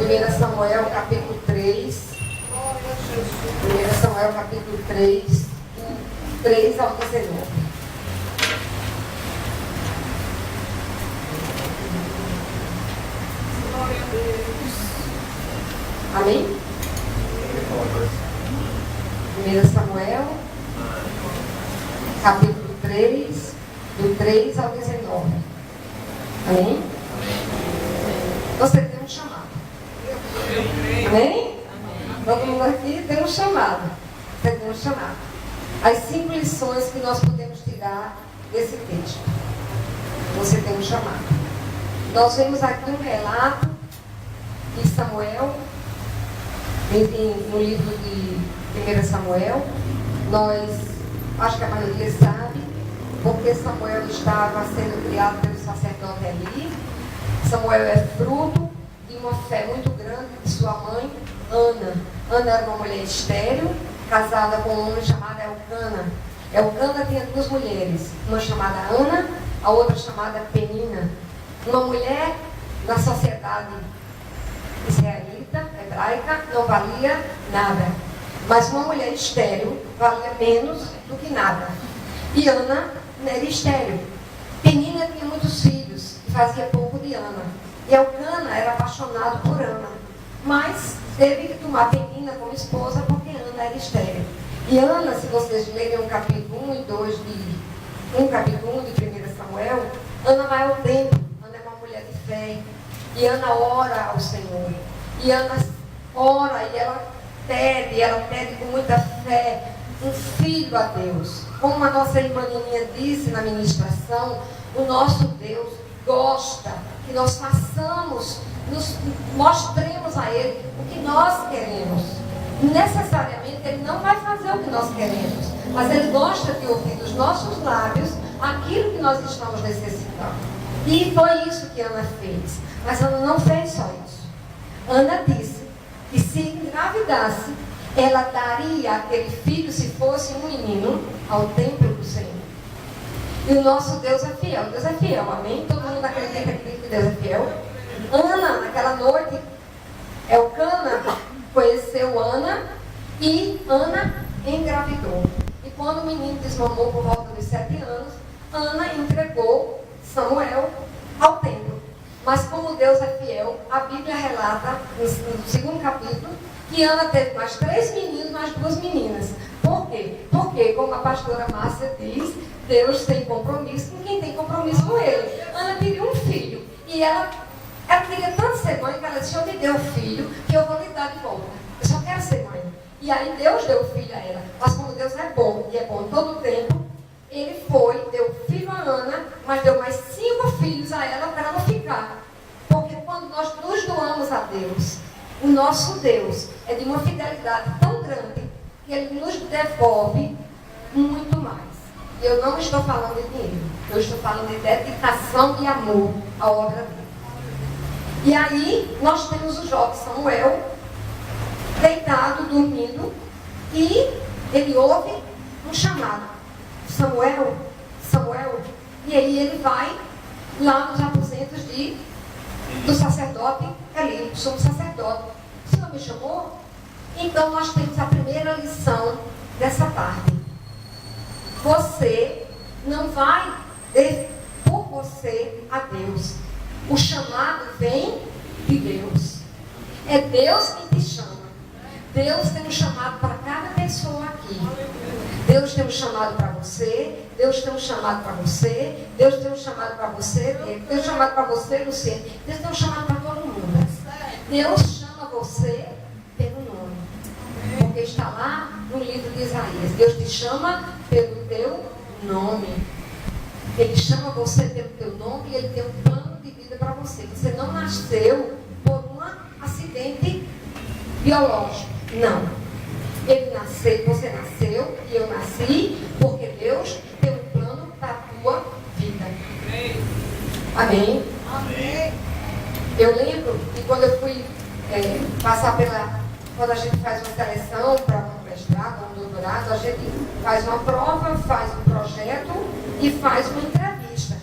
1 Samuel capítulo 3. 1 Samuel capítulo 3, do 3 ao 19. Amém? 1 Samuel capítulo 3, do 3 ao 19. Amém? Você tem um chamado. Amém? Todo mundo aqui tem um chamado. Você tem um chamado. As 5 lições que nós podemos tirar desse texto. Você tem um chamado. Nós vemos aqui um relato de Samuel, no livro de 1 Samuel. Acho que a maioria sabe, porque Samuel estava sendo criado pelo sacerdote Eli. Samuel é fruto de uma fé muito grande de sua mãe, Ana. Ana era uma mulher estéril, casada com um homem chamado Elcana. Elcana tinha 2 mulheres, uma chamada Ana, a outra chamada Penina. Uma mulher na sociedade israelita, hebraica, não valia nada. Mas uma mulher estéril valia menos do que nada. E Ana era estéril. Penina tinha muitos filhos e fazia pouco de Ana. E Elcana era apaixonado por Ana. Mas teve que tomar Penina como esposa porque Ana era estéril. E Ana, se vocês lerem o capítulo 1 e 2 de 1 capítulo 1 de 1 Samuel, Ana vai ao templo. Ana é uma mulher de fé. E Ana ora ao Senhor. E Ana ora e ela pede com muita fé um filho a Deus. Como a nossa irmã Nininha disse na ministração, o nosso Deus gosta que nós façamos, nos mostremos a Ele o que nós queremos. Necessariamente Ele não vai fazer o que nós queremos, mas Ele gosta de ouvir dos nossos lábios aquilo que nós estamos necessitando. E foi isso que Ana fez. Mas Ana não fez só isso. Ana disse que se engravidasse, ela daria aquele filho, se fosse um menino, ao templo do Senhor. E o nosso Deus é fiel. Deus é fiel, amém? Todo mundo acredita que Deus é fiel? Ana, naquela noite, Elcana conheceu Ana e Ana engravidou. E quando o menino desmamou por volta de 7 anos, Ana entregou Samuel ao templo. Mas como Deus é fiel, a Bíblia relata, no 2º capítulo, que Ana teve mais 3 meninos, mais 2 meninas. Por quê? Porque, como a pastora Márcia diz, Deus tem compromisso com quem tem compromisso com Ele. Ana pediu um filho. E ela queria tanto ser mãe que ela disse: eu me dê um filho que eu vou lhe dar de volta. Eu só quero ser mãe. E aí Deus deu o filho a ela. Mas como Deus é bom, e é bom todo o tempo, Ele deu filho a Ana, mas deu mais 5 filhos a ela para ela ficar. Porque quando nós nos doamos a Deus, o nosso Deus é de uma fidelidade tão grande que Ele nos devolve muito mais. E eu não estou falando de dinheiro, eu estou falando de dedicação e amor à obra dele. E aí nós temos o jovem Samuel deitado, dormindo, e ele ouve um chamado: Samuel, Samuel. E aí ele vai lá nos aposentos do sacerdote Eli, do sumo sacerdote. O Senhor me chamou? Então nós temos a primeira lição dessa tarde. Você não vai por você a Deus. O chamado vem de Deus. É Deus quem te chama. Deus tem um chamado para cada pessoa aqui. Deus tem um chamado para você. Deus tem um chamado para você. Deus tem um chamado para você. Deus tem um chamado para você, Luciano. Deus tem um chamado para todo mundo. Deus chama você pelo nome. Porque está lá no livro de Isaías. Deus te chama pelo teu nome. Ele chama você pelo teu nome e Ele tem um plano de vida para você. Você não nasceu por um acidente biológico. Não. Você nasceu e eu nasci porque Deus tem um plano para a tua vida. Amém? Amém. Eu lembro que quando eu fui passar quando a gente faz uma seleção para um mestrado, um doutorado, a gente faz uma prova, faz um projeto e faz uma entrevista.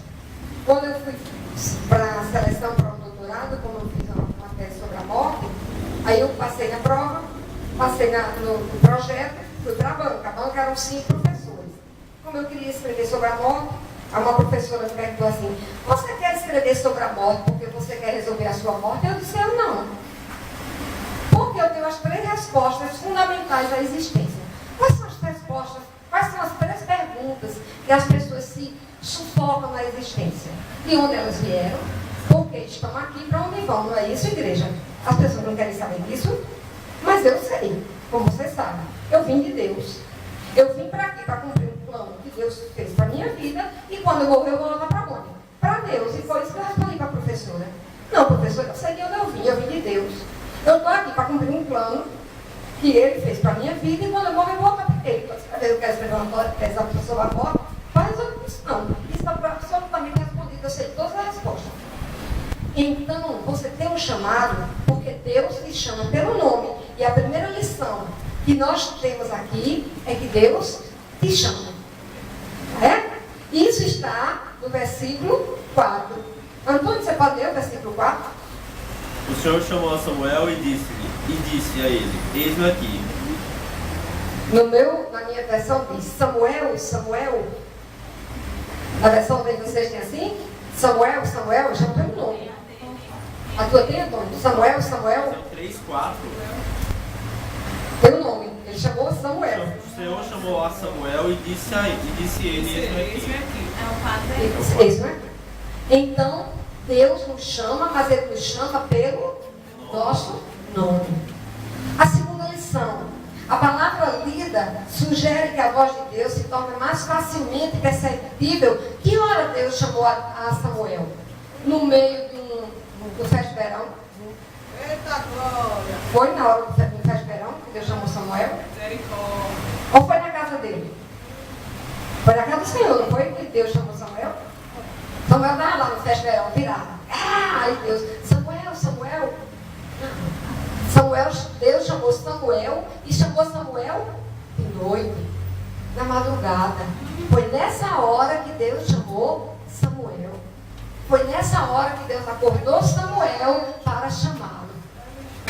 Quando eu fui para a seleção para um doutorado, como eu fiz uma tese sobre a morte, Aí eu passei na prova, passei no projeto, fui para a banca. A banca eram 5 professores. Como eu queria escrever sobre a morte, uma professora me perguntou assim: você quer escrever sobre a morte porque você quer resolver a sua morte? Eu disse: eu não. Porque eu tenho as 3 respostas fundamentais da existência. Quais são as respostas? Quais são as 3 perguntas que as pessoas se sufocam na existência? De onde elas vieram? Por que estão aqui? Para onde vão? Não é isso, igreja? As pessoas não querem saber disso? Mas eu sei, como vocês sabem. Eu vim de Deus. Eu vim para aqui para cumprir um plano que Deus fez para a minha vida. E quando eu morrer, eu vou levar para onde? Para Deus. E foi isso que eu respondi para a professora. Não, professora, eu sei de onde eu vim de Deus. Eu estou aqui para cumprir um plano que Ele fez para a minha vida. E quando eu morrer, eu vou voltar para Ele. Eu quero escrever uma tese sobre a morte. Faz outra questão. Isso está absolutamente respondido. Eu sei todas as respostas. Então, você tem um chamado, porque Deus lhe chama pelo nome. E a primeira lição que nós temos aqui é que Deus te chama. É? Isso está no versículo 4. Antônio, você pode ler o versículo 4? O Senhor chamou a Samuel e disse a ele: eis-me aqui. Na minha versão diz Samuel. Na versão de vocês tem assim? Samuel, já não tem o nome. A tua tem, Antônio? Samuel. São 3, 4. Tem o nome. Ele chamou Samuel. O Senhor chamou a Samuel e disse ele: eis-me aqui. Eis-me aqui. Então, Deus nos chama, mas Ele nos chama pelo nosso nome. A segunda lição. A palavra lida sugere que a voz de Deus se torna mais facilmente perceptível. Que hora Deus chamou a Samuel? No meio do festa de verão? Eita glória! Foi na hora do festa de verão que Deus chamou Samuel? Ou foi na casa dele? Foi na casa do Senhor, não foi que Deus chamou Samuel? Samuel estava lá no festa de verão, virado. Ai Deus, Samuel. Deus chamou Samuel e chamou Samuel de noite, na madrugada. Foi nessa hora que Deus chamou Samuel. Foi nessa hora que Deus acordou Samuel para chamá-lo.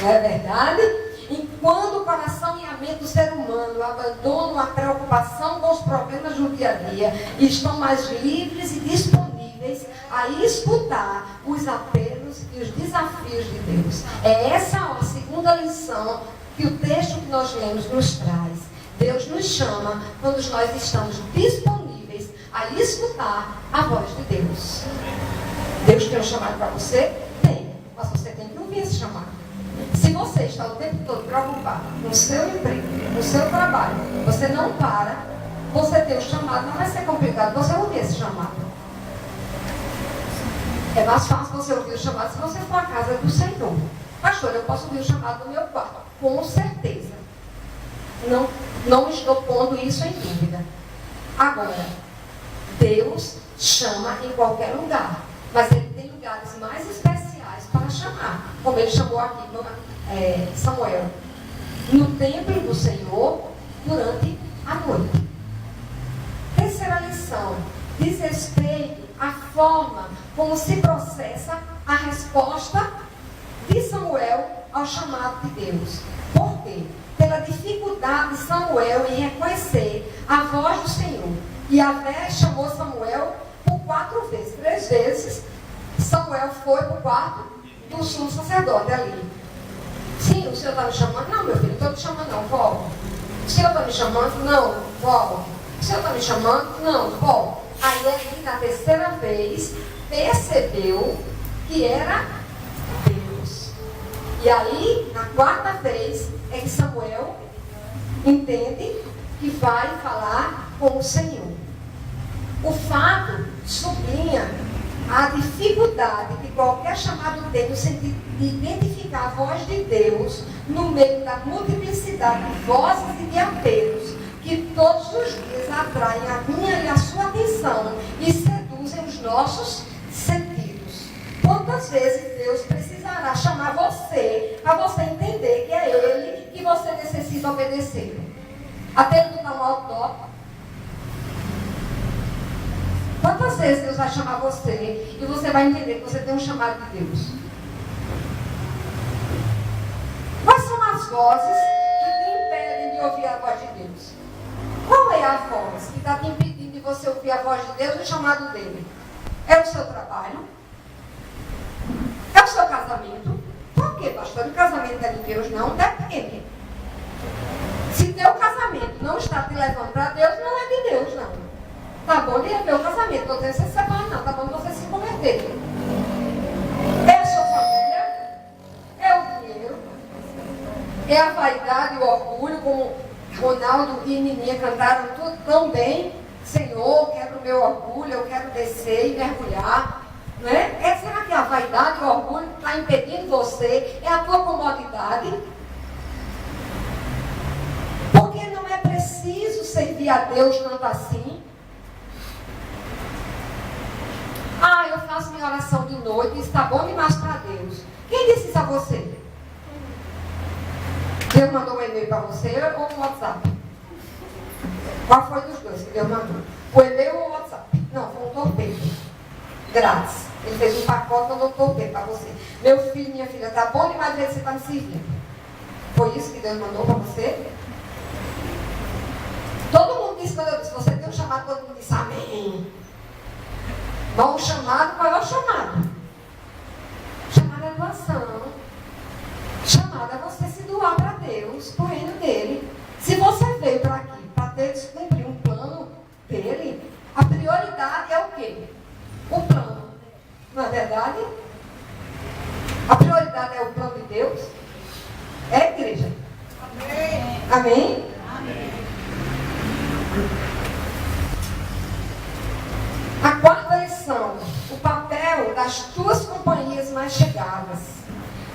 Não é verdade? E quando o coração e a mente do ser humano abandonam a preocupação com os problemas do dia a dia e estão mais livres e disponíveis a escutar os apelos e os desafios de Deus. É essa a segunda lição que o texto que nós lemos nos traz. Deus nos chama quando nós estamos disponíveis a escutar a voz de Deus. Deus tem um chamado para você? Tem. Mas você tem que ouvir esse chamado. Se você está o tempo todo preocupado com o seu emprego, com o seu trabalho, você não para, você tem um chamado, não vai ser complicado você ouvir esse chamado. É mais fácil você ouvir o chamado se você for à casa do Senhor. Pastor, eu posso ouvir o chamado no meu quarto? Com certeza. Não estou pondo isso em dúvida. Agora, Deus chama em qualquer lugar. Mas Ele tem lugares mais especiais para chamar. Como Ele chamou aqui Samuel. No templo do Senhor, durante a noite. Terceira lição. Diz respeito à forma como se processa a resposta de Samuel ao chamado de Deus. Por quê? Pela dificuldade de Samuel em reconhecer a voz do Senhor. E Yahvé chamou Samuel por 4 vezes. 3 vezes Samuel foi para o quarto do sumo sacerdote ali. Sim, o Senhor está me chamando? Não, meu filho, não estou te chamando, não, volta. O Senhor está me chamando? Não, volta. O Senhor está me chamando? Não, volta. Aí ele, na terceira vez, percebeu que era Deus. E aí, na 4ª vez, é que Samuel entende que vai falar com o Senhor. O fato sublinha a dificuldade que qualquer chamado tem no sentido de identificar a voz de Deus no meio da multiplicidade de vozes e de apelos que todos os dias atraem a minha e a sua atenção e seduzem os nossos sentidos. Quantas vezes Deus precisará chamar você para você entender que é Ele que você necessita obedecer? Até Ele dar um autógrafo. Quantas vezes Deus vai chamar você e você vai entender que você tem um chamado de Deus? Vai vozes que te impedem de ouvir a voz de Deus? Qual é a voz que está te impedindo de você ouvir a voz de Deus e o chamado dele? É o seu trabalho? É o seu casamento? Por quê, pastor? O casamento é de Deus? Não, depende. Se teu casamento não está te levando para Deus, não é de Deus, não. Tá bom de rever o casamento, não tem que se separar, não. Tá bom de você se converter. É a sua família? É o dinheiro? É a vaidade e o orgulho, como Ronaldo e Nininha cantaram tudo tão bem. Senhor, quero o meu orgulho, eu quero descer e mergulhar. Não é? Será que a vaidade e o orgulho está impedindo você? É a tua comodidade? Porque não é preciso servir a Deus tanto assim. Ah, eu faço minha oração de noite e está bom demais para Deus. Quem disse isso a você? Deus mandou um e-mail para você ou um WhatsApp? Qual foi dos dois que Deus mandou? O e-mail ou o WhatsApp? Não, foi um torpedo. Grátis. Ele fez um pacote, mandou um torpedo para você. Meu filho, minha filha, está bom demais do jeito que você está me servindo. Foi isso que Deus mandou para você? Todo mundo disse, quando eu disse, você tem um chamado, todo mundo disse, amém. Mas o chamado, qual é o chamado? Chamado é doação. Chamado é você se doar para Deus, para o reino dele. Se você veio para aqui, para Deus cumprir um plano dele, a prioridade é o quê? O plano. Não é verdade? A prioridade é o plano de Deus? É, igreja? Amém. Amém? Amém. A quarta lição, o papel das tuas companhias mais chegadas.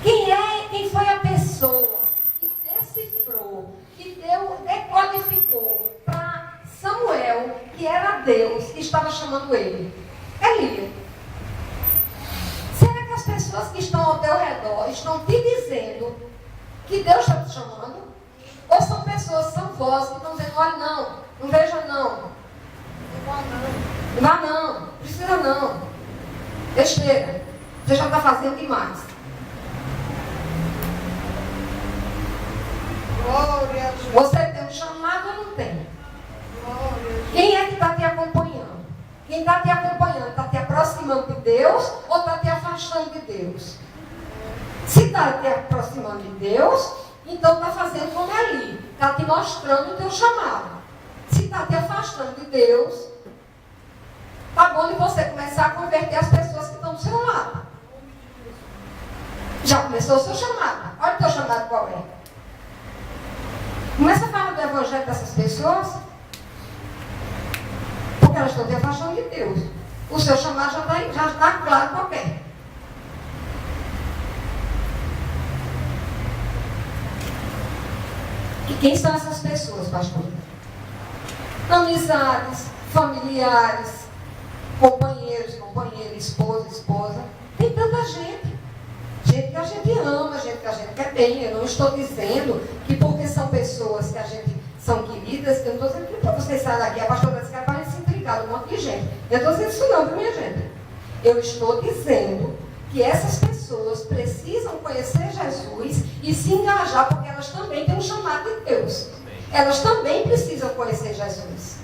Quem foi a pessoa que decifrou, que decodificou para Samuel, que era Deus, que estava chamando ele? Eli. Será que as pessoas que estão ao teu redor estão te dizendo que Deus está te chamando? Ou são pessoas, são vozes que estão dizendo, olha não veja não. Não vá não, precisa não. Besteira. Você já está fazendo demais. Glória a Deus. Você tem um chamado ou não tem? Glória a Deus. Quem é que está te acompanhando? Quem está te acompanhando está te aproximando de Deus ou está te afastando de Deus? Se está te aproximando de Deus, então está fazendo como ali. Está te mostrando o teu chamado. Se está te afastando de Deus, está bom de você começar a converter as pessoas que estão do seu lado. Já começou o seu chamado. Olha o teu chamado qual é. Começa a falar do evangelho dessas pessoas, porque elas estão te afastando de Deus. O seu chamado já está claro qual é. E quem são essas pessoas, pastor? Amizades, familiares, companheiros, esposa. Tem tanta gente. Gente que a gente ama, gente que a gente quer bem. Eu não estou dizendo que porque são pessoas que a gente são queridas, eu não estou dizendo que para vocês saírem daqui, a pastora disse que parece se intrigar um monte de gente. Eu não estou dizendo isso não, viu, minha gente? Eu estou dizendo que essas pessoas precisam conhecer Jesus e se engajar, porque elas também têm um chamado de Deus. Elas também precisam conhecer Jesus.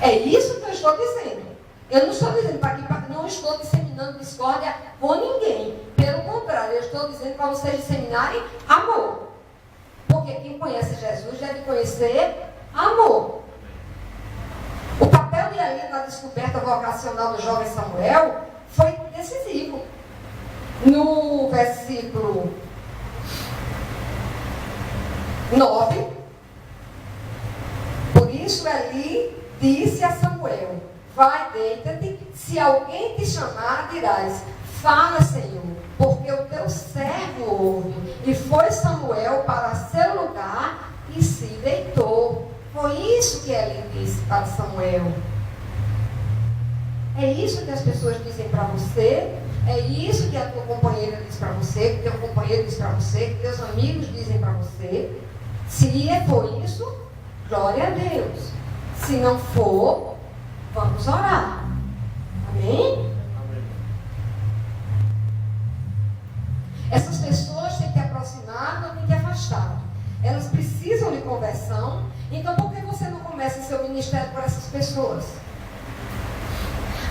É isso que eu estou dizendo. Eu não estou dizendo para que não estou disseminando discórdia com ninguém. Pelo contrário, eu estou dizendo para vocês disseminarem amor. Porque quem conhece Jesus deve conhecer amor. O papel de Eli na descoberta vocacional do jovem Samuel foi decisivo. No versículo 9, por isso Eli disse a Samuel: vai, deita-te, se alguém te chamar, dirás, fala, Senhor, porque o teu servo ouve. E foi Samuel para seu lugar e se deitou. Foi isso que Eli disse para Samuel. É isso que as pessoas dizem para você, é isso que a tua companheira diz para você, que teu companheiro diz para você, que teus amigos dizem para você. Se for isso, glória a Deus. Se não for, vamos orar. Amém? Essas pessoas têm que te aproximar, não têm que te afastar. elas precisam de conversão. Então, por que você não começa seu ministério por essas pessoas?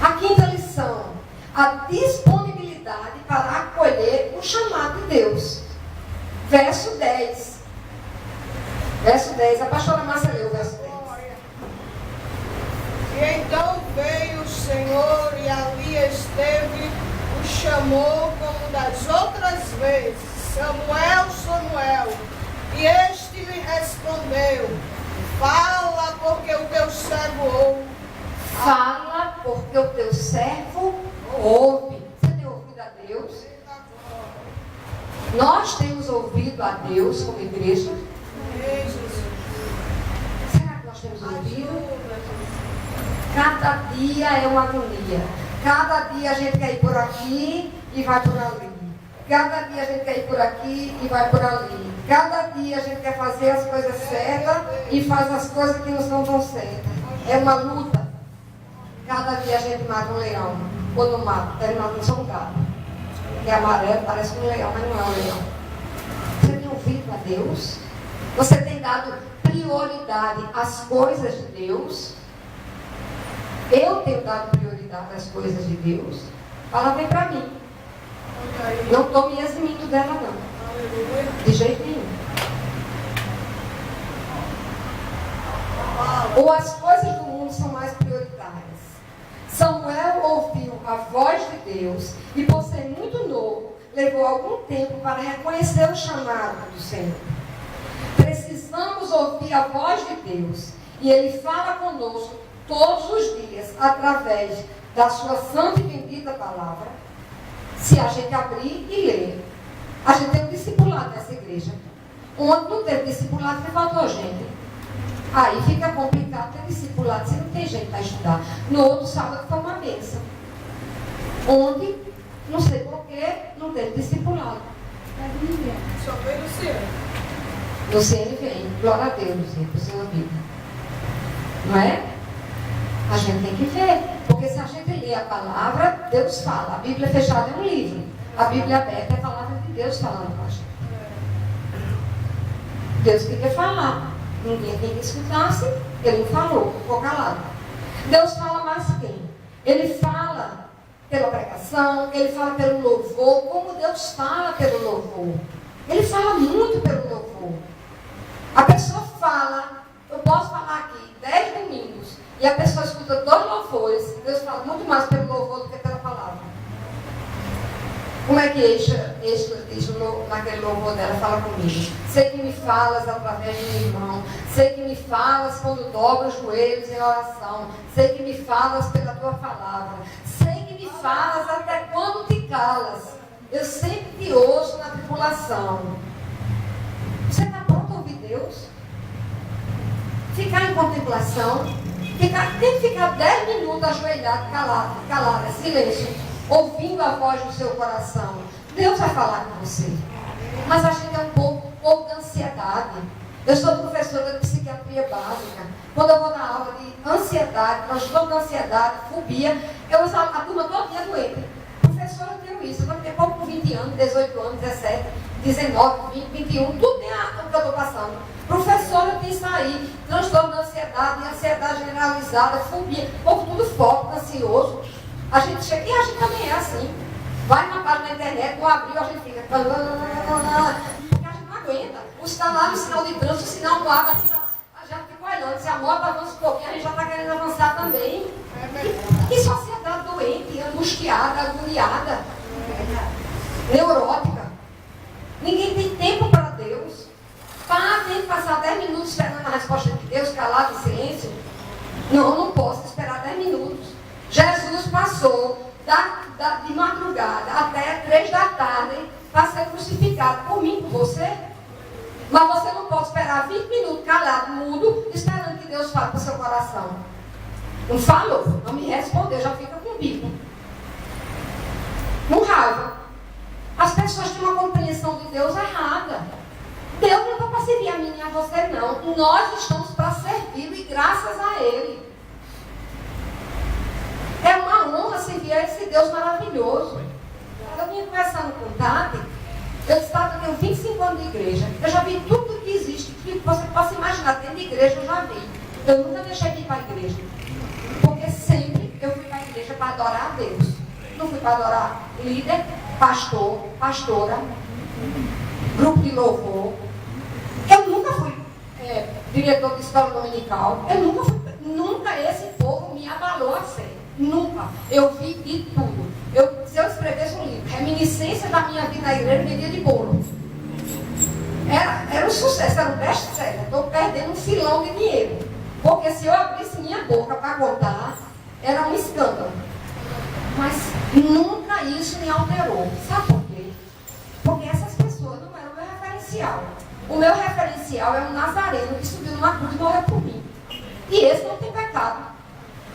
A quinta lição: a disponibilidade para acolher o chamado de Deus. Verso 10. Verso 10. A pastora Márcia leu o verso 10. E então veio o Senhor e ali esteve, o chamou como das outras vezes: Samuel, Samuel. E este lhe respondeu: Fala, porque o teu servo ouve. Fala, porque o teu servo ouve. Você tem ouvido a Deus? Nós temos ouvido a Deus como igreja? Será que nós temos ouvido? Cada dia é uma agonia. Cada dia a gente quer ir por aqui e vai por ali. Cada dia a gente quer ir por aqui e vai por ali. Cada dia a gente quer fazer as coisas certas e faz as coisas que não são certas. É uma luta. Cada dia a gente mata um leão. Ou não mata, ele mata só um gato. Que é amarelo, parece um leão, mas não é um leão. Você tem ouvido a Deus? Você tem dado prioridade às coisas de Deus? Eu tenho dado prioridade às coisas de Deus? Fala bem para mim. Não estou me eximindo dela, não. De jeito nenhum. Ou as coisas do mundo são mais prioritárias. Samuel ouviu a voz de Deus e, por ser muito novo, levou algum tempo para reconhecer o chamado do Senhor. Precisamos ouvir a voz de Deus e Ele fala conosco todos os dias através da sua santa e bendita palavra. Se a gente abrir e ler, a gente tem um discipulado nessa igreja. Onde não teve discipulado, que faltou gente. Aí fica complicado ter discipulado se não tem gente para estudar. No outro sábado foi uma bênção. Onde, não sei porquê, não teve discipulado. Só veio Luciano. Luciano vem. Glória a Deus, Luciano, por sua vida. Não é? A gente tem que ver. Porque se a gente lê a palavra, Deus fala. A Bíblia fechada é um livro. A Bíblia aberta é a palavra de Deus falando com a gente. Deus queria falar. Ninguém tem que escutasse. Ele não falou, ficou calado. Deus fala mais quem? Ele fala pela pregação, ele fala pelo louvor. Como Deus fala pelo louvor? Ele fala muito pelo louvor. A pessoa fala, eu posso falar aqui 10 domingos, e a pessoa escuta 2 louvores. Deus fala muito mais pelo louvor do que pela palavra. Como é que Eixa diz naquele louvor dela? Fala comigo. Sei que me falas através de meu irmão. Sei que me falas quando dobro os joelhos em oração. Sei que me falas pela tua palavra. Sei que me falas até quando te calas. Eu sempre te ouço na tribulação. Você está pronto a ouvir Deus? Ficar em contemplação. Tem que ficar 10 minutos ajoelhado, calado, silêncio. Ouvindo a voz do seu coração. Deus vai falar com você. Mas a gente é um pouco de ansiedade. Eu sou professora de psiquiatria básica. Quando eu vou dar aula de ansiedade, transtorno de ansiedade, fobia, a turma todo dia doente. Professora, eu tenho isso. Eu vou ter pouco com 20 anos, 18 anos, 17, 19, 20, 21, tudo tem o que eu estou passando. Professora, tem isso aí. Transtorno de ansiedade, ansiedade generalizada, fobia. O povo tudo foco, ansioso. A gente chega, e a gente também é assim. Vai na página da internet, não abriu, a gente fica. Porque a gente não aguenta. O sinal lá, o sinal de trânsito, o sinal não abre, a gente já fica olhando. Se a moto avança um pouquinho, a gente já está querendo avançar também. Que sociedade doente, angustiada, agoniada, neurótica. Ninguém tem tempo para Deus. Tem que passar 10 minutos esperando a resposta de Deus, calado em silêncio. Não posso esperar 10 minutos. Jesus passou de madrugada até 3 da tarde para ser crucificado por mim, por você. Mas você não pode esperar 20 minutos calado, mudo, esperando que Deus fale para o seu coração. Não falou, não me respondeu, já fica com bico. Com raiva. As pessoas têm uma compreensão de Deus errada. Deus não está para servir a mim e a você, não. Nós estamos para servi-lo e graças a Ele. É uma honra servir a esse Deus maravilhoso. Eu vinha conversando com o Tati, eu disse, Tati, eu tenho 25 anos de igreja. Eu já vi tudo que que existe, que você possa imaginar, dentro de igreja eu já vi. Eu nunca deixei de ir para a igreja. Porque sempre eu fui para a igreja para adorar a Deus. Não fui para adorar líder, pastor, pastora, grupo de louvor. Eu nunca fui diretor de escola dominical. Nunca esse povo me abalou a fé. Nunca. Eu vi de tudo. Se eu escrevesse um livro, reminiscência da minha vida na igreja, vendia de bolo. Era um sucesso, era um best-seller. Estou perdendo um filão de dinheiro. Porque se eu abrisse minha boca para contar, era um escândalo. Mas nunca isso me alterou. Sabe por quê? Porque essas pessoas não eram o meu referencial. O meu referencial é um nazareno que subiu numa cruz e morreu por mim. E esse não tem pecado.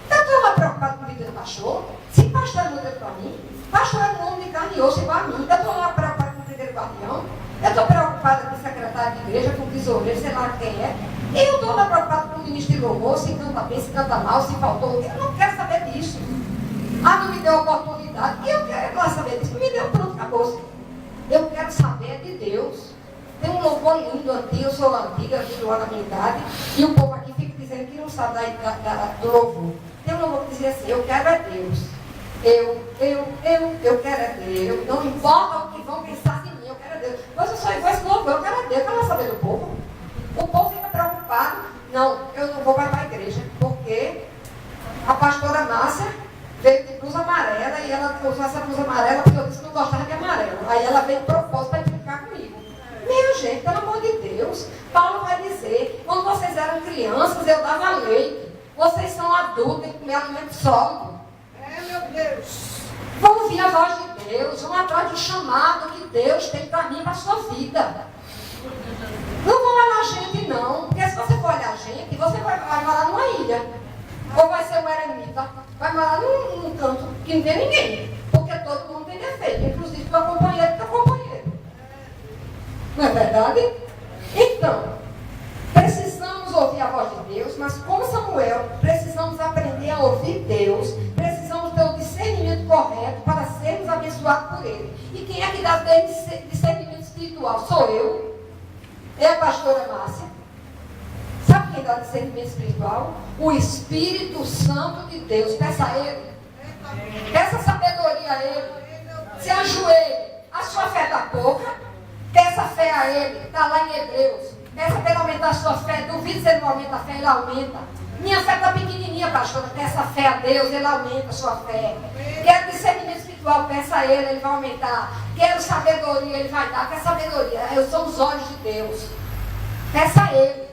Eu estou lá preocupado com a vida do pastor. Se pastor é modelo para mim, pastor é um homem de carne e osso igual a mim. Eu estou lá preocupado com o primeiro guardião. Eu estou preocupada com o secretário de igreja, com o tesoureiro, sei lá quem é. E eu estou lá preocupada com o ministro de louvor, se canta bem, se canta mal, se faltou. Eu não quero saber disso. Não me deu oportunidade. E eu quero lá saber disso. Me deu, pronto, acabou-se. Eu quero saber de Deus. Tem um louvor lindo, antigo, eu sou antiga, vivo lá na minha idade, e o povo aqui fica dizendo que não sabe do louvor. Tem um louvor que dizia assim, eu quero é Deus. Eu quero é Deus. Não importa o que vão pensar de mim, eu quero é Deus. Mas eu sou igual esse louvor, eu quero é Deus. Eu quero saber do povo. O povo fica preocupado. Não, eu não vou para a igreja, porque a pastora Márcia veio de blusa amarela, e ela usou essa blusa amarela porque eu disse que não gostava de amarelo. Aí ela veio de propósito para implicar comigo. Meu gente, pelo amor de Deus, Paulo vai dizer, quando vocês eram crianças, eu dava leite. Vocês são adultos, têm que comer alimento sólido. Meu Deus. Vão ouvir a voz de Deus, vão atrás do chamado que Deus tem para mim e para a sua vida. Não vão olhar a gente, não. Porque se você for olhar a gente, você vai morar numa ilha. Ou vai ser um eremita. Vai morar num canto que não tem ninguém. Porque todo mundo tem defeito, inclusive teu companheiro e teu companheiro. Não é verdade? Então, precisamos ouvir a voz de Deus, mas como Samuel, precisamos aprender a ouvir Deus, precisamos ter o discernimento correto para sermos abençoados por Ele. E quem é que dá discernimento espiritual? Sou eu. É a pastora Márcia. Sabe quem dá discernimento espiritual? O Espírito Santo de Deus. Peça a Ele. Peça sabedoria a Ele. Se ajoelhe. A sua fé está pouca. Peça fé a Ele. Está lá em Hebreus. Peça para Ele aumentar a sua fé. Duvido se Ele não aumenta a fé, Ele aumenta. Minha fé está pequenininha, pastora. Peça fé a Deus, Ele aumenta a sua fé. Quero discernimento espiritual, peça a Ele vai aumentar. Quero sabedoria, Ele vai dar. Quer sabedoria? Eu sou os olhos de Deus. Peça a Ele.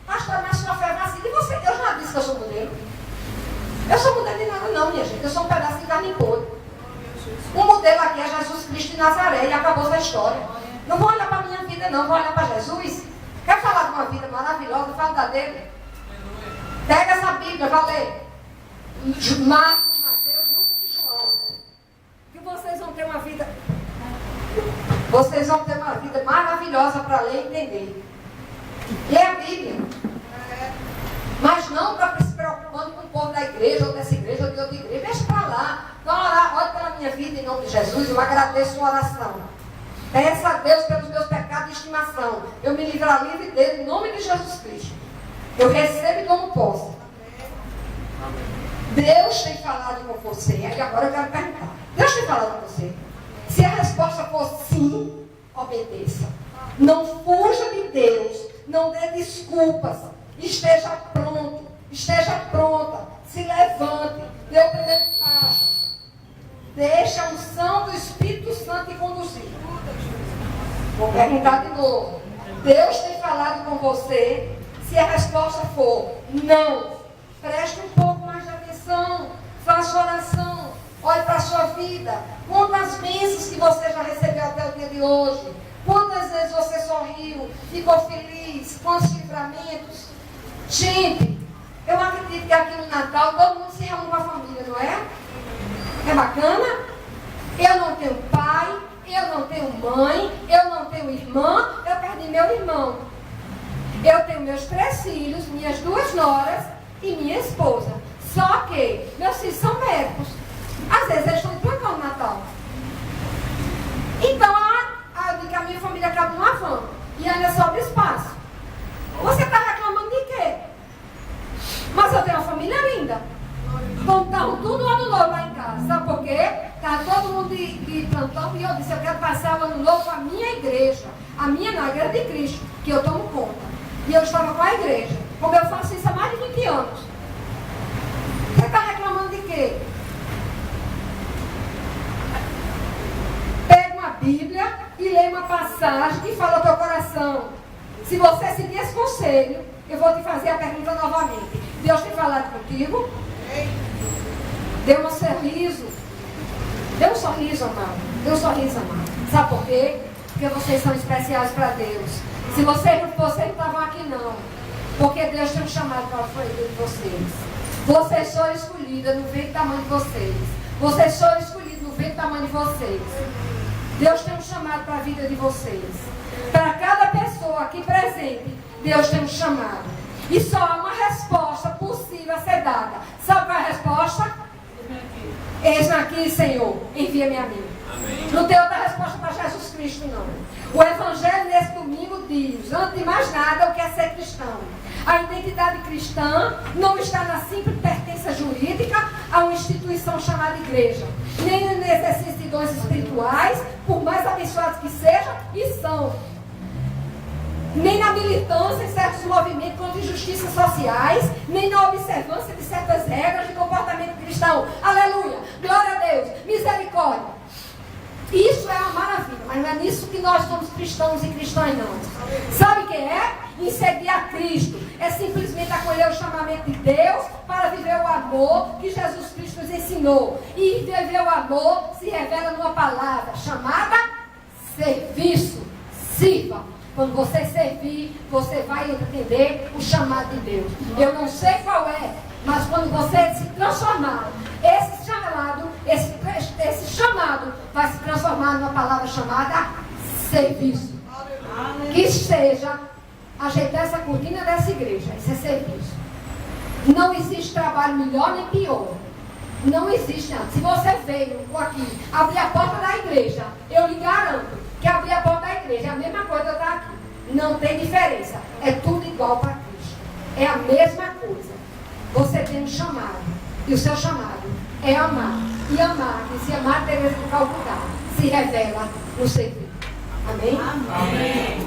Pastor, mas sua fé é vazia. E você? Eu já disse que eu sou modelo. Eu sou modelo de nada não, minha gente. Eu sou um pedaço de carne e couro. O modelo aqui é Jesus Cristo de Nazaré e acabou essa história. Não vou olhar para a minha vida não, vou olhar para Jesus. Quer falar de uma vida maravilhosa? Fala da dele. Pega essa Bíblia, vai ler. Marcos, Mateus, Lucas e João. Que vocês vão ter uma vida. Vocês vão ter uma vida maravilhosa para ler e entender. Lê a Bíblia. Mas não para se preocupando com o povo da igreja, ou dessa igreja, ou de outra igreja. Deixa para lá. Vai orar, ore pela minha vida em nome de Jesus. Eu agradeço a oração. Peça a Deus pelos meus pecados de estimação. Eu me livrar livre dele em nome de Jesus Cristo. Eu recebo e tomo posse. Deus tem falado com você. Aí agora eu quero perguntar. Deus tem falado com você? Se a resposta for sim, obedeça. Não fuja de Deus. Não dê desculpas. Esteja pronto. Esteja pronta. Se levante. Dê o primeiro passo. Deixa a unção do Espírito Santo te conduzir. Vou perguntar de novo. Deus tem falado com você? Se a resposta for não, preste um pouco mais de atenção. Faça oração. Olhe para a sua vida. Quantas bênçãos que você já recebeu até o dia de hoje. Quantas vezes você sorriu, ficou feliz, quantos livramentos. Gente, eu acredito que aqui no Natal todo mundo se reúne com a família, não é? É bacana? Eu não tenho pai, eu não tenho mãe, eu não tenho irmã, eu perdi meu irmão. Eu tenho meus 3 filhos, minhas 2 noras e minha esposa. Só que meus filhos são médicos. Às vezes eles estão de plantão no Natal. Então, eu digo que a minha família cabe numa van. E ainda sobra espaço. eu tenho uma família linda. Então, estavam tudo ano novo lá em casa. Sabe por quê? Estava todo mundo de plantão e eu disse, eu quero passar o ano novo com a minha igreja. A minha não, a igreja de Cristo, que eu tomo conta. E eu estava com a igreja. Como eu faço isso há mais de 20 anos. Você está reclamando de quê? Pega uma Bíblia e lê uma passagem que fala ao teu coração. Se você seguir esse conselho, eu vou te fazer a pergunta novamente. Deus tem falado contigo? Dê um sorriso. Dê um sorriso, amado. Dê um sorriso, amado. Sabe por quê? Porque vocês são especiais para Deus. Se vocês não estavam aqui, não. Porque Deus tem um chamado para a vida de vocês. Vocês são escolhidos, não vem do tamanho de vocês. Vocês são escolhidos, não vem do tamanho de vocês. Deus tem um chamado para a vida de vocês. Para cada pessoa aqui presente, Deus tem um chamado. E só há uma resposta possível a ser dada. Sabe qual é a resposta? Eis-me aqui, Senhor, envia-me a mim. Amém. Não tem outra resposta para Jesus Cristo, não. O Evangelho nesse domingo diz, antes de mais nada, o que é ser cristão. A identidade cristã não está na simples pertença jurídica a uma instituição chamada igreja, nem no exercício de dons espirituais, por mais abençoados que sejam, e são. Nem na militância em certos movimentos contra injustiças sociais, nem na observância de certas regras de comportamento cristão. Aleluia! Glória a Deus! Misericórdia! Isso é uma maravilha, mas não é nisso que nós somos cristãos e cristãs, não. Sabe o que é? Em seguir a Cristo. É simplesmente acolher o chamamento de Deus para viver o amor que Jesus Cristo nos ensinou. E viver o amor se revela numa palavra chamada serviço. Sirva. Quando você servir, você vai entender o chamado de Deus. Eu não sei qual é, mas quando você se transformar, esse chamado vai se transformar numa palavra chamada serviço. Que seja ajeitar essa cortina dessa igreja. Isso é serviço. Não existe trabalho melhor nem pior. Não existe nada. Se você veio aqui abrir a porta da igreja, eu lhe garanto que abrir a porta da igreja é a mesma coisa estar aqui. Não tem diferença. É tudo igual para Cristo. É a mesma coisa. Você tem um chamado. E o seu chamado é amar. E amar, e se amar, Teresa de Calcutá, se revela no serviço. Amém? Amém.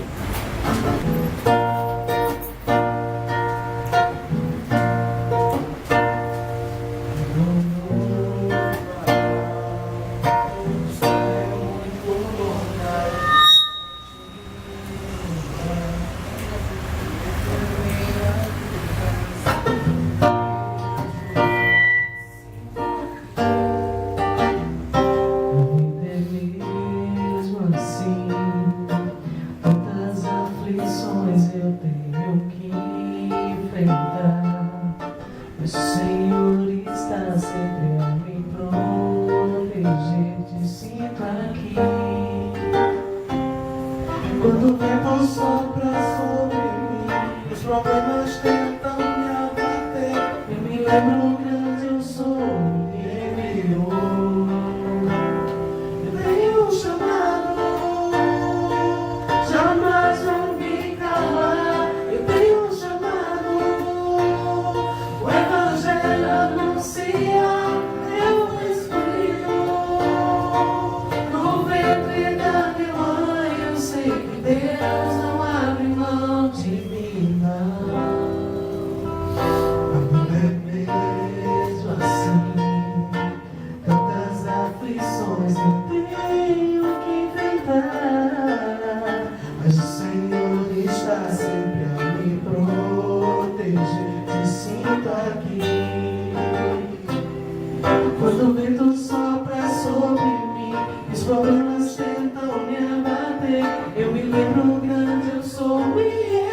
problemas tentam me abater. Eu me lembro grande, eu sou e